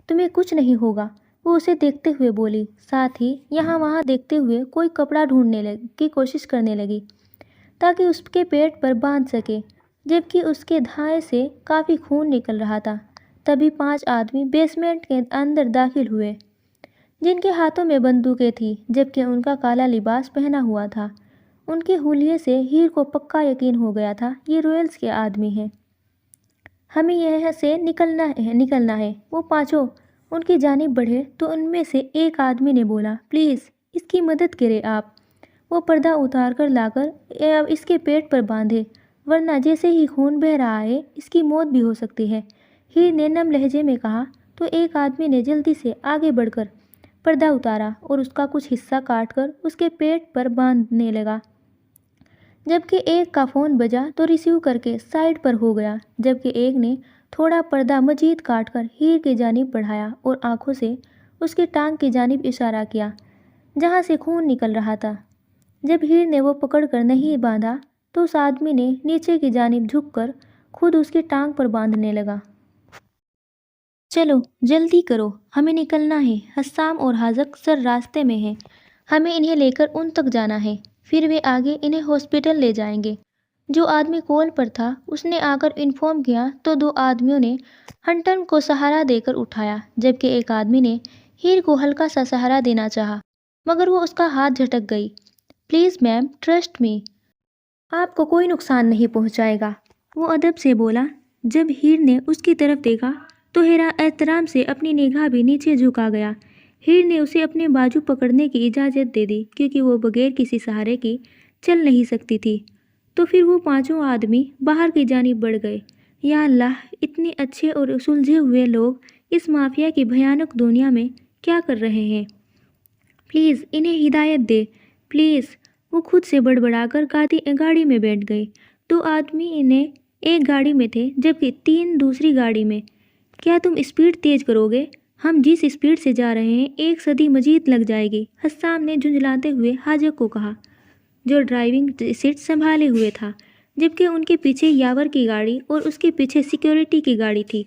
تمہیں کچھ نہیں ہوگا، وہ اسے دیکھتے ہوئے بولی، ساتھ ہی یہاں وہاں دیکھتے ہوئے کوئی کپڑا ڈھونڈنے کی کوشش کرنے لگی تاکہ اس کے پیٹ پر باندھ سکے، جبکہ اس کے دھائیں سے کافی خون نکل رہا تھا۔ تبھی 5 آدمی بیسمنٹ کے اندر داخل ہوئے جن کے ہاتھوں میں بندوقیں تھیں جبکہ ان کا کالا لباس پہنا ہوا تھا۔ ان کے حلیے سے ہیر کو پکا یقین ہو گیا تھا یہ رویلز کے آدمی ہیں۔ ہمیں یہاں سے نکلنا ہے۔ وہ پانچوں ان کی جانب بڑھے تو ان میں سے ایک آدمی نے بولا، پلیز اس کی مدد کریں آپ، وہ پردہ اتار کر لا کر اس کے پیٹ پر باندھے، ورنہ جیسے ہی خون بہہ رہا ہے اس کی موت بھی ہو سکتی ہے۔ ہیر نے نم لہجے میں کہا تو ایک آدمی نے جلدی سے آگے بڑھ کر پردہ اتارا اور اس کا کچھ حصہ کاٹ کر اس کے پیٹ پر باندھنے لگا، جبکہ ایک کا فون بجا تو ریسیو کر کے سائیڈ پر ہو گیا، جبکہ ایک نے تھوڑا پردہ مزید کاٹ کر ہیر کی جانب بڑھایا اور آنکھوں سے اس کی ٹانگ کی جانب اشارہ کیا جہاں سے خون نکل رہا تھا۔ جب ہیر نے وہ پکڑ کر نہیں باندھا تو اس آدمی نے نیچے کی جانب جھک کر خود اس کی ٹانگ پر باندھنے لگا۔ چلو جلدی کرو، ہمیں نکلنا ہے، حسام اور حاجق سر راستے میں ہیں، ہمیں انہیں لے کر ان تک جانا ہے، پھر وہ آگے انہیں ہاسپٹل لے جائیں گے۔ جو آدمی کال پر تھا اس نے آ کر انفارم کیا تو 2 آدمیوں نے ہنٹر کو سہارا دے کر اٹھایا، جبکہ ایک آدمی نے ہیر کو ہلکا سا سہارا دینا چاہا مگر وہ اس کا ہاتھ جھٹک گئی۔ پلیز میم، ٹرسٹ می، آپ کو کوئی نقصان نہیں پہنچائے گا، وہ ادب سے بولا۔ جب ہیر نے اس کی طرف دیکھا تو احترام سے اپنی نگاہ بھی نیچے جھکا گیا۔ ہیر نے اسے اپنے بازو پکڑنے کی اجازت دے دی کیونکہ وہ بغیر کسی سہارے کی چل نہیں سکتی تھی۔ تو پھر وہ 5 آدمی باہر کی جانب بڑھ گئے۔ یا اللہ، اتنے اچھے اور سلجھے ہوئے لوگ اس مافیا کی بھیانک دنیا میں کیا کر رہے ہیں؟ پلیز انہیں ہدایت دے، پلیز، وہ خود سے بڑبڑا کر گاڑی میں بیٹھ گئے۔ 2 آدمی نے ایک گاڑی میں تھے جبکہ 3 دوسری گاڑی میں۔ کیا تم اسپیڈ تیز کرو گے؟ ہم جس اسپیڈ سے جا رہے ہیں 1 صدی مزید لگ جائے گی، حسام نے جھنجھلاتے ہوئے حاجق کو کہا جو ڈرائیونگ سیٹ سنبھالے ہوئے تھا، جبکہ ان کے پیچھے یاور کی گاڑی اور اس کے پیچھے سیکیورٹی کی گاڑی تھی۔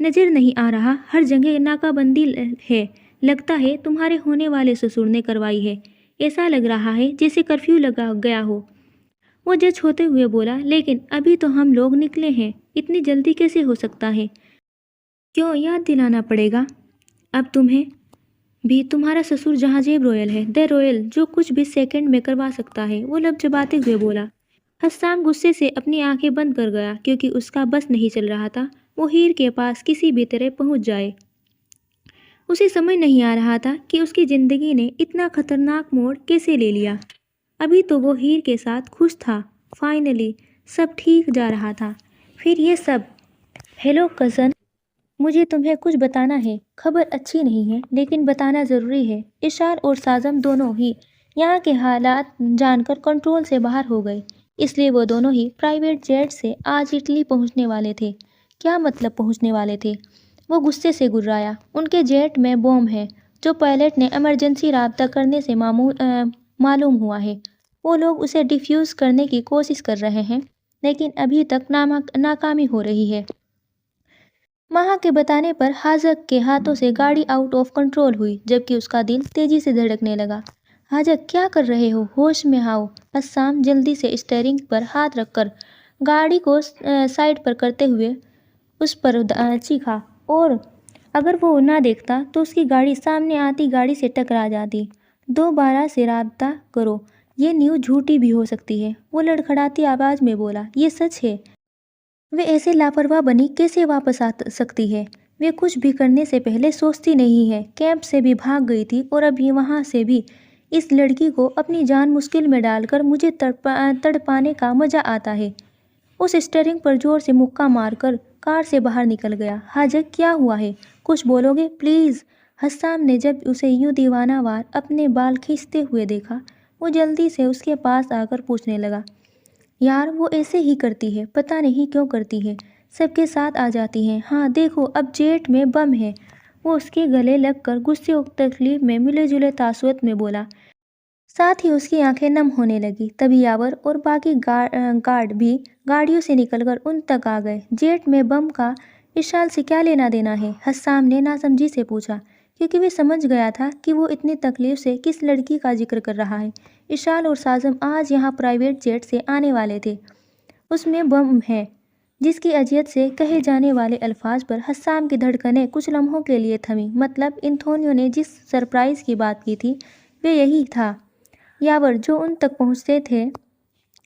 نظر نہیں آ رہا، ہر جگہ ناکہ بندی ہے، لگتا ہے تمہارے ہونے والے سسر نے کروائی ہے، ایسا لگ رہا ہے جیسے کرفیو لگا گیا ہو، وہ جج ہوتے ہوئے بولا۔ لیکن ابھی تو ہم لوگ نکلے ہیں، اتنی جلدی کیسے ہو سکتا ہے؟ کیوں یاد دلانا پڑے گا اب تمہیں بھی؟ تمہارا سسر جہانگیر رویل ہے، دی رویل، جو کچھ بھی سیکنڈ میں کروا سکتا ہے، وہ لب چباتے ہوئے بولا۔ حسام غصے سے اپنی آنکھیں بند کر گیا کیونکہ اس کا بس نہیں چل رہا تھا وہ ہیر کے پاس کسی بھی طرح پہنچ جائے۔ اسے سمجھ نہیں آ رہا تھا کہ اس کی زندگی نے اتنا خطرناک موڑ کیسے لے لیا۔ ابھی تو وہ ہیر کے ساتھ خوش تھا، فائنلی سب ٹھیک جا رہا تھا، پھر یہ سب۔ ہیلو کزن، مجھے تمہیں کچھ بتانا ہے، خبر اچھی نہیں ہے لیکن بتانا ضروری ہے۔ اشار اور سازم دونوں ہی یہاں کے حالات جان کر کنٹرول سے باہر ہو گئے، اس لیے وہ دونوں ہی پرائیویٹ جیٹ سے آج اٹلی پہنچنے والے تھے۔ کیا مطلب پہنچنے والے تھے؟ وہ غصے سے گررایا۔ ان کے جیٹ میں بوم ہے جو پائلٹ نے ایمرجنسی رابطہ کرنے سے معلوم ہوا ہے۔ وہ لوگ اسے ڈیفیوز کرنے کی کوشش کر رہے ہیں لیکن ابھی تک ناکامی ہو رہی ہے۔ ماہا کے بتانے پر حاجق کے ہاتھوں سے گاڑی آؤٹ آف کنٹرول ہوئی جبکہ اس کا دل تیزی سے دھڑکنے لگا۔ حاجق، کیا کر رہے ہو؟ ہوش میں آؤ۔ حسام جلدی سے اسٹیئرنگ پر ہاتھ رکھ کر گاڑی کو سائیڈ پر کرتے ہوئے اس پر چیخا، اور اگر وہ نہ دیکھتا تو اس کی گاڑی سامنے آتی گاڑی سے ٹکرا جاتی۔ دوبارہ سے رابطہ کرو، یہ نیوز جھوٹی بھی ہو سکتی ہے، وہ لڑکھڑاتی آواز میں بولا۔ یہ سچ ہے۔ وہ ایسے لاپرواہ بنی کیسے واپس آ سکتی ہے؟ وہ کچھ بھی کرنے سے پہلے سوچتی نہیں ہے۔ کیمپ سے بھی بھاگ گئی تھی اور اب وہاں سے بھی۔ اس لڑکی کو اپنی جان مشکل میں ڈال کر مجھے تڑپانے کا مزہ آتا ہے۔ اس اسٹیئرنگ پر زور سے مکہ مار کر کار سے باہر نکل گیا۔ حاجق کیا ہوا ہے؟ کچھ بولو گے پلیز؟ حسام نے جب اسے یوں دیوانہ وار اپنے بال کھینچتے ہوئے دیکھا، وہ جلدی سے اس کے پاس آ کر پوچھنے لگا، یار وہ ایسے ہی کرتی ہے، پتہ نہیں کیوں کرتی ہے، سب کے ساتھ آ جاتی ہے۔ ہاں دیکھو اب جیٹ میں بم ہے۔ وہ اس کے گلے لگ کر غصے اور تکلیف میں ملے جلے تاثرات میں بولا۔ ساتھ ہی اس کی آنکھیں نم ہونے لگی۔ تبھی یاور اور باقی گارڈ بھی گاڑیوں سے نکل کر ان تک آ گئے۔ جیٹ میں بم کا اشال سے کیا لینا دینا ہے؟ حسام نے ناسمجھی سے پوچھا، کیونکہ وہ سمجھ گیا تھا کہ وہ اتنی تکلیف سے کس لڑکی کا ذکر کر رہا ہے۔ اشال اور سازم آج یہاں پرائیویٹ جیٹ سے آنے والے تھے۔ اس میں بم ہے۔ جس کی اذیت سے کہے جانے والے الفاظ پر حسام کی دھڑکنیں کچھ لمحوں کے لیے تھمیں۔ مطلب انتھونیو نے جس سرپرائز کی بات کی تھی وہ یہی تھا۔ یاور جو ان تک پہنچتے تھے،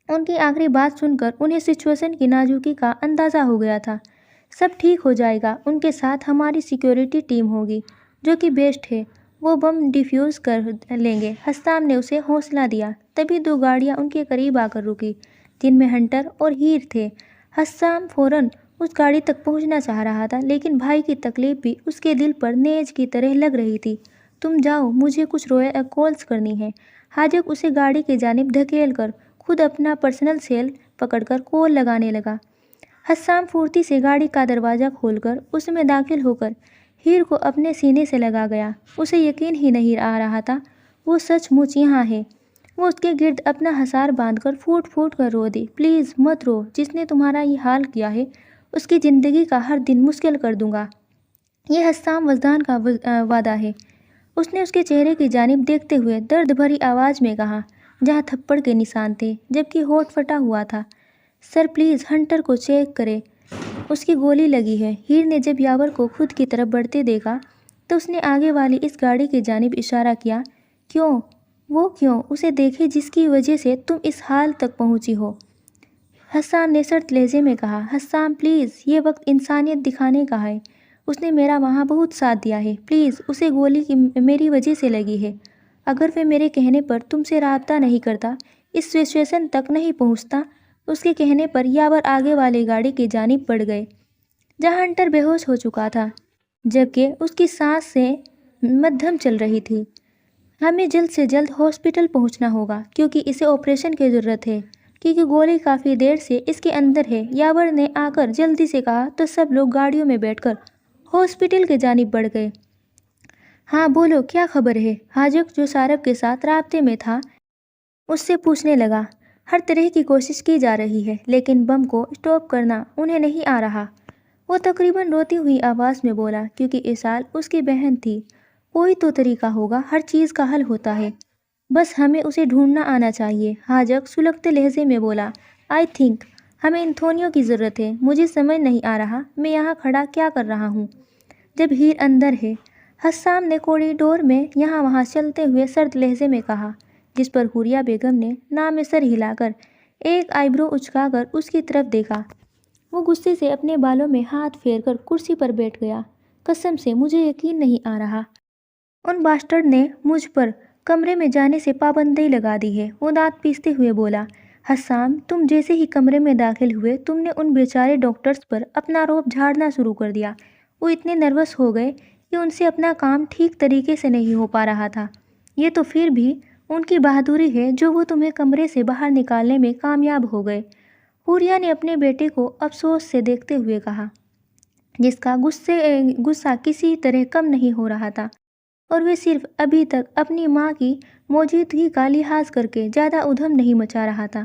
ان کی آخری بات سن کر انہیں سچویشن کی نازکی کا اندازہ ہو گیا تھا۔ سب ٹھیک ہو جائے گا، ان کے ساتھ ہماری سیکیورٹی ٹیم ہوگی جو کہ بیسٹ ہے، وہ بم ڈیفیوز کر لیں گے۔ حسام نے اسے حوصلہ دیا۔ تبھی دو گاڑیاں ان کے قریب آ کر رکی جن میں ہنٹر اور ہیر تھے۔ حسام فوراً اس گاڑی تک پہنچنا چاہ رہا تھا، لیکن بھائی کی تکلیف بھی اس کے دل پر نیز کی طرح لگ رہی تھی۔ تم جاؤ، مجھے کچھ کالز کرنی ہے۔ حاجق اسے گاڑی کی جانب دھکیل کر خود اپنا پرسنل سیل پکڑ کر کال لگانے لگا۔ حسام پھرتی سے گاڑی کا دروازہ کھول کر اس میں داخل ہو کر ہیر کو اپنے سینے سے لگا گیا۔ اسے یقین ہی نہیں آ رہا تھا وہ سچ مچ یہاں ہے۔ وہ اس کے گرد اپنا حصار باندھ کر پھوٹ پھوٹ کر رو دی۔ پلیز مت رو، جس نے تمہارا یہ حال کیا ہے اس کی زندگی کا ہر دن مشکل کر دوں گا۔ یہ حسام وجدان کا وعدہ ہے۔ اس نے اس کے چہرے کی جانب دیکھتے ہوئے درد بھری آواز میں کہا، جہاں تھپڑ کے نشان تھے جبکہ ہونٹ پھٹا ہوا تھا۔ سر پلیز ہنٹر کو چیک کریں، اس کی گولی لگی ہے۔ ہیر نے جب یاور کو خود کی طرف بڑھتے دیکھا تو اس نے آگے والی اس گاڑی کی جانب اشارہ کیا۔ کیوں؟ وہ کیوں؟ اسے دیکھے جس کی وجہ سے تم اس حال تک پہنچی ہو۔ حسام نے سرد لہجے میں کہا۔ حسام پلیز، یہ وقت انسانیت دکھانے کا ہے۔ اس نے میرا وہاں بہت ساتھ دیا ہے، پلیز اسے گولی میری وجہ سے لگی ہے۔ اگر وہ میرے کہنے پر تم سے رابطہ نہیں کرتا، اس سچویشن تک نہیں پہنچتا۔ اس کے کہنے پر یاور آگے والی گاڑی کی جانب بڑھ گئے جہاں ہنٹر بے ہوش ہو چکا تھا جبکہ اس کی سانسیں مدھم چل رہی تھی۔ ہمیں جلد سے جلد ہاسپٹل پہنچنا ہوگا کیونکہ اسے آپریشن کی ضرورت ہے، کیونکہ گولی کافی دیر سے اس کے اندر ہے، یاور نے آ کر جلدی سے کہا تو سب لوگ گاڑیوں میں بیٹھ کر ہاسپٹل کی جانب بڑھ گئے۔ ہاں بولو کیا خبر ہے؟ حاجق جو سارب کے ساتھ رابطے میں تھا اس سے پوچھنے لگا۔ ہر طرح کی کوشش کی جا رہی ہے لیکن بم کو اسٹاپ کرنا انہیں نہیں آ رہا، وہ تقریباً روتی ہوئی آواز میں بولا، کیونکہ اشال اس کی بہن تھی۔ کوئی تو طریقہ ہوگا، ہر چیز کا حل ہوتا ہے، بس ہمیں اسے ڈھونڈنا آنا چاہیے۔ حاجق سلگتے لہجے میں بولا، آئی تھنک ہمیں انتھونیو کی ضرورت ہے۔ مجھے سمجھ نہیں آ رہا میں یہاں کھڑا کیا کر رہا ہوں جب ہیر اندر ہے۔ حسام نے کوریڈور میں یہاں وہاں چلتے ہوئے سرد لہجے میں کہا، جس پر حوریہ بیگم نے نام میں سر ہلا کر ایک آئی برو اچکا کر اس کی طرف دیکھا۔ وہ غصے سے اپنے بالوں میں ہاتھ پھیر کر کرسی پر بیٹھ گیا۔ قسم سے مجھے یقین نہیں آ رہا ان باسٹرڈ نے مجھ پر کمرے میں جانے سے پابندی لگا دی ہے، وہ دانت پیستے ہوئے بولا۔ حسام تم جیسے ہی کمرے میں داخل ہوئے تم نے ان بیچارے ڈاکٹرز پر اپنا رعب جھاڑنا شروع کر دیا۔ وہ اتنے نروس ہو گئے کہ ان سے اپنا کام ٹھیک طریقے سے نہیں ہو پا رہا تھا۔ یہ تو پھر بھی ان کی بہادری ہے جو وہ تمہیں کمرے سے باہر نکالنے میں کامیاب ہو گئے، حوریہ نے اپنے بیٹے کو افسوس سے دیکھتے ہوئے کہا، جس کا غصہ کسی طرح کم نہیں ہو رہا تھا، اور وہ صرف ابھی تک اپنی ماں کی موجودگی کا لحاظ کر کے زیادہ ادھم نہیں مچا رہا تھا۔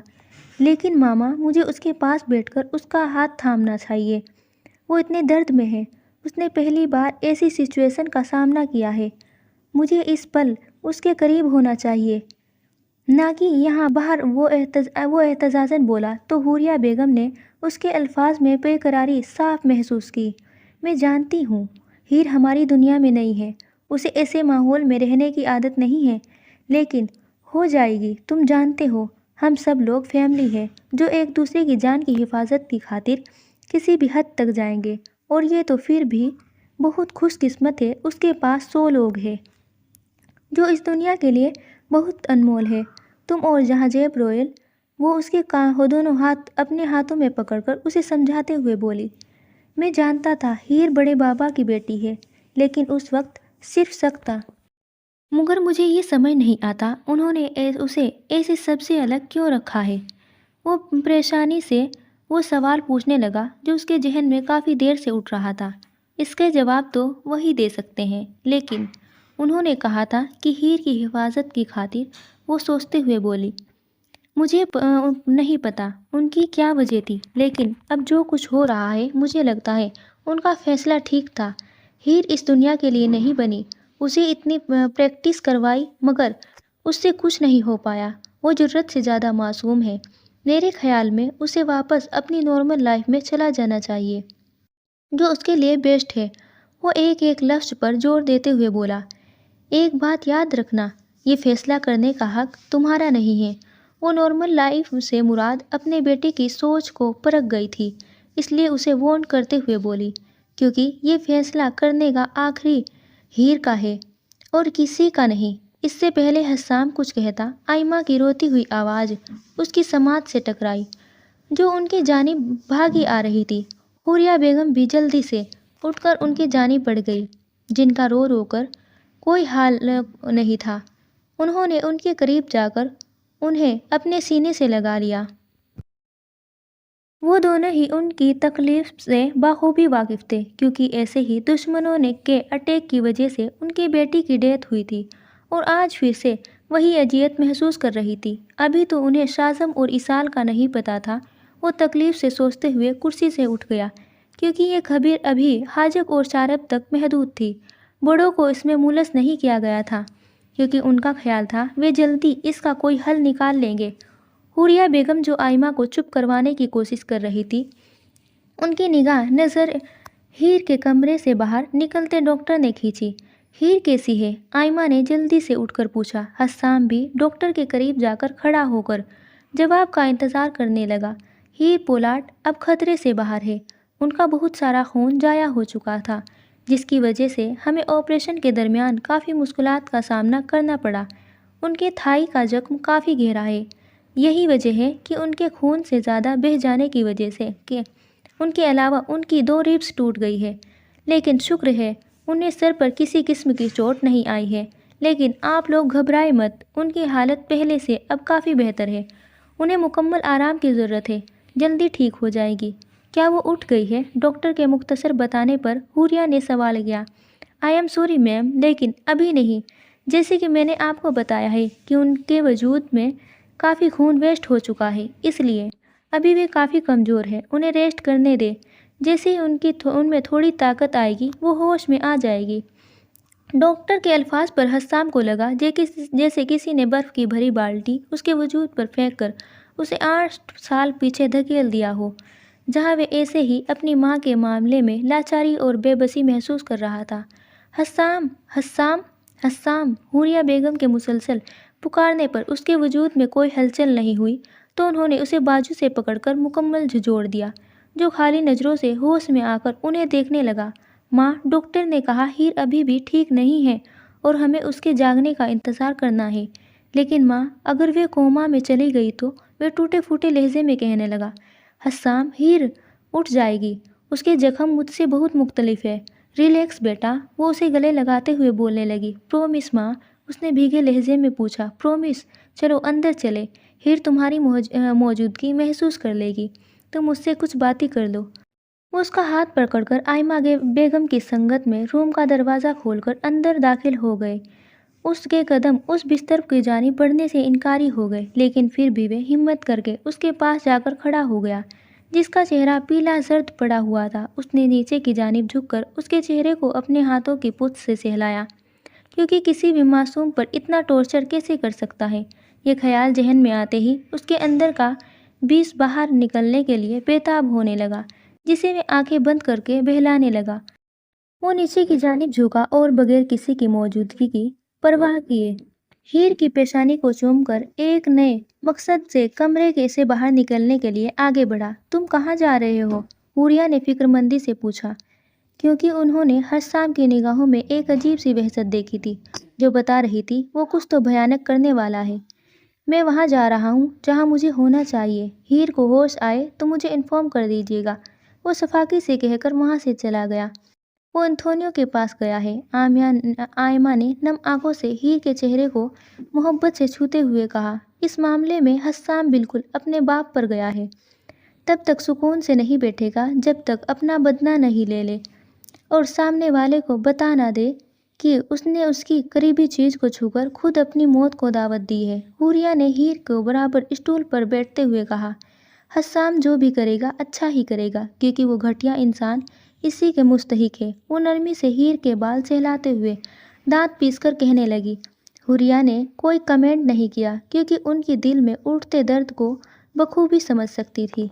لیکن ماما، مجھے اس کے پاس بیٹھ کر اس کا ہاتھ تھامنا چاہیے، وہ اتنے درد میں ہے، اس نے پہلی بار ایسی سچویشن کا سامنا کیا ہے، مجھے اس پل اس کے قریب ہونا چاہیے، نہ کہ یہاں باہر۔ وہ احتجاجاً بولا تو حوریہ بیگم نے اس کے الفاظ میں بے قراری صاف محسوس کی۔ میں جانتی ہوں ہیر ہماری دنیا میں نہیں ہے، اسے ایسے ماحول میں رہنے کی عادت نہیں ہے، لیکن ہو جائے گی، تم جانتے ہو ہم سب لوگ فیملی ہیں جو ایک دوسرے کی جان کی حفاظت کی خاطر کسی بھی حد تک جائیں گے، اور یہ تو پھر بھی بہت خوش قسمت ہے، اس کے پاس 100 لوگ ہیں جو اس دنیا کے لیے بہت انمول ہے۔ تم اور جہاں جیب رویل، وہ اس کے دونوں ہاتھ اپنے ہاتھوں میں پکڑ کر اسے سمجھاتے ہوئے بولی۔ میں جانتا تھا ہیر بڑے بابا کی بیٹی ہے، لیکن اس وقت صرف شک تھا۔ مگر مجھے یہ سمجھ نہیں آتا انہوں نے اسے ایسے سب سے الگ کیوں رکھا ہے۔ وہ پریشانی سے وہ سوال پوچھنے لگا جو اس کے ذہن میں کافی دیر سے اٹھ رہا تھا۔ اس کے جواب تو وہی دے سکتے ہیں، لیکن انہوں نے کہا تھا کہ ہیر کی حفاظت کی خاطر، وہ سوچتے ہوئے بولی۔ مجھے نہیں پتا ان کی کیا وجہ تھی، لیکن اب جو کچھ ہو رہا ہے مجھے لگتا ہے ان کا فیصلہ ٹھیک تھا۔ ہیر اس دنیا کے لیے نہیں بنی، اسے اتنی پریکٹس کروائی مگر اس سے کچھ نہیں ہو پایا۔ وہ ضرورت سے زیادہ معصوم ہے، میرے خیال میں اسے واپس اپنی نارمل لائف میں چلا جانا چاہیے، جو اس کے لیے بیسٹ ہے۔ وہ ایک لفظ پر زور دیتے ہوئے بولا۔ ایک بات یاد رکھنا، یہ فیصلہ کرنے کا حق تمہارا نہیں ہے۔ وہ نارمل لائف سے مراد اپنے بیٹے کی سوچ کو پرکھ گئی تھی، اس لیے اسے وارن کرتے ہوئے بولی، کیونکہ یہ فیصلہ کرنے کا آخری ہیر کا ہے اور کسی کا نہیں۔ اس سے پہلے حسام کچھ کہتا، آئمہ کی روتی ہوئی آواز اس کی سماعت سے ٹکرائی، جو ان کی جانب بھاگی آ رہی تھی۔ حوریہ بیگم بھی جلدی سے اٹھ کر ان کی جانب بڑھ گئی، جن کا رو رو کر کوئی حال نہیں تھا۔ انہوں نے ان کے قریب جا کر انہیں اپنے سینے سے لگا لیا۔ وہ دونوں ہی ان کی تکلیف سے بخوبی واقف تھے، کیونکہ ایسے ہی دشمنوں کے اٹیک کی وجہ سے ان کی بیٹی کی ڈیتھ ہوئی تھی، اور آج پھر سے وہی اذیت محسوس کر رہی تھی۔ ابھی تو انہیں شازم اور اسال کا نہیں پتا تھا۔ وہ تکلیف سے سوچتے ہوئے کرسی سے اٹھ گیا، کیونکہ یہ خبر ابھی حاجب اور شارب تک محدود تھی، بڑوں کو اس میں ملوث نہیں کیا گیا تھا، کیونکہ ان کا خیال تھا وہ جلدی اس کا کوئی حل نکال لیں گے۔ حوریہ بیگم جو آئمہ کو چپ کروانے کی کوشش کر رہی تھی، ان کی نگاہ نظر ہیر کے کمرے سے باہر نکلتے ڈاکٹر نے کھینچی۔ ہیر کیسی ہے؟ آئمہ نے جلدی سے اٹھ کر پوچھا۔ حسام بھی ڈاکٹر کے قریب جا کر کھڑا ہو کر جواب کا انتظار کرنے لگا۔ ہیر پولاٹ اب خطرے سے باہر ہے، ان کا بہت سارا خون ضائع ہو چکا تھا، جس کی وجہ سے ہمیں آپریشن کے درمیان کافی مشکلات کا سامنا کرنا پڑا۔ ان کے تھائی کا زخم کافی گہرا ہے، یہی وجہ ہے کہ ان کے خون سے زیادہ بہہ جانے کی وجہ سے کہ ان کے علاوہ ان کی 2 ریبس ٹوٹ گئی ہے، لیکن شکر ہے انہیں سر پر کسی قسم کی چوٹ نہیں آئی ہے۔ لیکن آپ لوگ گھبرائیں مت، ان کی حالت پہلے سے اب کافی بہتر ہے، انہیں مکمل آرام کی ضرورت ہے، جلدی ٹھیک ہو جائے گی۔ کیا وہ اٹھ گئی ہے؟ ڈاکٹر کے مختصر بتانے پر حوریہ نے سوال کیا۔ آئی ایم سوری میم، لیکن ابھی نہیں۔ جیسے کہ میں نے آپ کو بتایا ہے کہ ان کے وجود میں کافی خون ویسٹ ہو چکا ہے، اس لیے ابھی وہ کافی کمزور ہے، انہیں ریسٹ کرنے دیں۔ جیسے ہی ان میں تھوڑی طاقت آئے گی وہ ہوش میں آ جائے گی۔ ڈاکٹر کے الفاظ پر حسام کو لگا جیسے کسی نے برف کی بھری بالٹی اس کے وجود پر پھینک کر اسے 8 سال پیچھے دھکیل دیا ہو، جہاں وہ ایسے ہی اپنی ماں کے معاملے میں لاچاری اور بے بسی محسوس کر رہا تھا۔ حسام، حسام، حسام! حوریہ بیگم کے مسلسل پکارنے پر اس کے وجود میں کوئی ہلچل نہیں ہوئی، تو انہوں نے اسے بازو سے پکڑ کر مکمل جھنجھوڑ دیا، جو خالی نظروں سے ہوش میں آ کر انہیں دیکھنے لگا۔ ماں، ڈاکٹر نے کہا ہیر ابھی بھی ٹھیک نہیں ہے اور ہمیں اس کے جاگنے کا انتظار کرنا ہے۔ لیکن ماں، اگر وہ کوما میں چلی گئی تو؟ وہ ٹوٹے پھوٹے لہجے میں کہنے لگا۔ حسام، ہیر اٹھ جائے گی، اس کے زخم مجھ سے بہت مختلف ہے۔ ریلیکس بیٹا، وہ اسے گلے لگاتے ہوئے بولنے لگی۔ پرومس ماں، اس نے بھیگے لہجے میں پوچھا۔ پرومس؟ چلو اندر چلے، ہیر تمہاری موجودگی محسوس کر لے گی، تم مجھ سے کچھ باتیں کر لو۔ وہ اس کا ہاتھ پکڑ کر آئمہ بیگم کی سنگت میں روم کا دروازہ کھول کر اندر داخل ہو گئے۔ اس کے قدم اس بستر کی جانب بڑھنے سے انکاری ہو گئے، لیکن پھر بھی وہ ہمت کر کے اس کے پاس جا کر کھڑا ہو گیا، جس کا چہرہ پیلا زرد پڑا ہوا تھا۔ اس نے نیچے کی جانب جھک کر اس کے چہرے کو اپنے ہاتھوں کی پشت سے سہلایا، کیونکہ کسی بھی معصوم پر اتنا ٹارچر کیسے کر سکتا ہے؟ یہ خیال ذہن میں آتے ہی اس کے اندر کا بیج باہر نکلنے کے لیے بےتاب ہونے لگا، جسے وہ آنکھیں بند کر کے بہلانے لگا۔ وہ نیچے کی جانب جھکا اور بغیر کسی کی موجودگی کی پرواہ کیے ہیر کی پیشانی کو چوم کر ایک نئے مقصد سے کمرے سے باہر نکلنے کے لیے آگے بڑھا۔ تم کہاں جا رہے ہو؟ حوریہ نے فکر مندی سے پوچھا، کیونکہ انہوں نے حسام کی نگاہوں میں ایک عجیب سی وحشت دیکھی تھی جو بتا رہی تھی وہ کچھ تو بھیانک کرنے والا ہے۔ میں وہاں جا رہا ہوں جہاں مجھے ہونا چاہیے۔ ہیر کو ہوش آئے تو مجھے انفارم کر دیجیے گا، وہ شفاقی سے کہہ کر وہاں سے چلا گیا۔ وہ انتھونیو کے پاس گیا ہے، آئمہ نے نم آنکھوں سے ہیر کے چہرے کو محبت سے چھوتے ہوئے کہا۔ اس معاملے میں حسام بالکل اپنے باپ پر گیا ہے، تب تک سکون سے نہیں بیٹھے گا جب تک اپنا بدلہ نہیں لے لے اور سامنے والے کو بتا نہ دے کہ اس نے اس کی قریبی چیز کو چھو کر خود اپنی موت کو دعوت دی ہے۔ حوریہ نے ہیر کو برابر اسٹول پر بیٹھتے ہوئے کہا، حسام جو بھی کرے گا اچھا ہی کرے گا، کیونکہ وہ گھٹیا انسان اسی کے مستحق ہے۔ وہ نرمی سے ہیر کے بال سہلاتے ہوئے دانت پیس کر کہنے لگی۔ حوریہ نے کوئی کمنٹ نہیں کیا کیونکہ ان کی دل میں اٹھتے درد کو بخوبی سمجھ سکتی تھی۔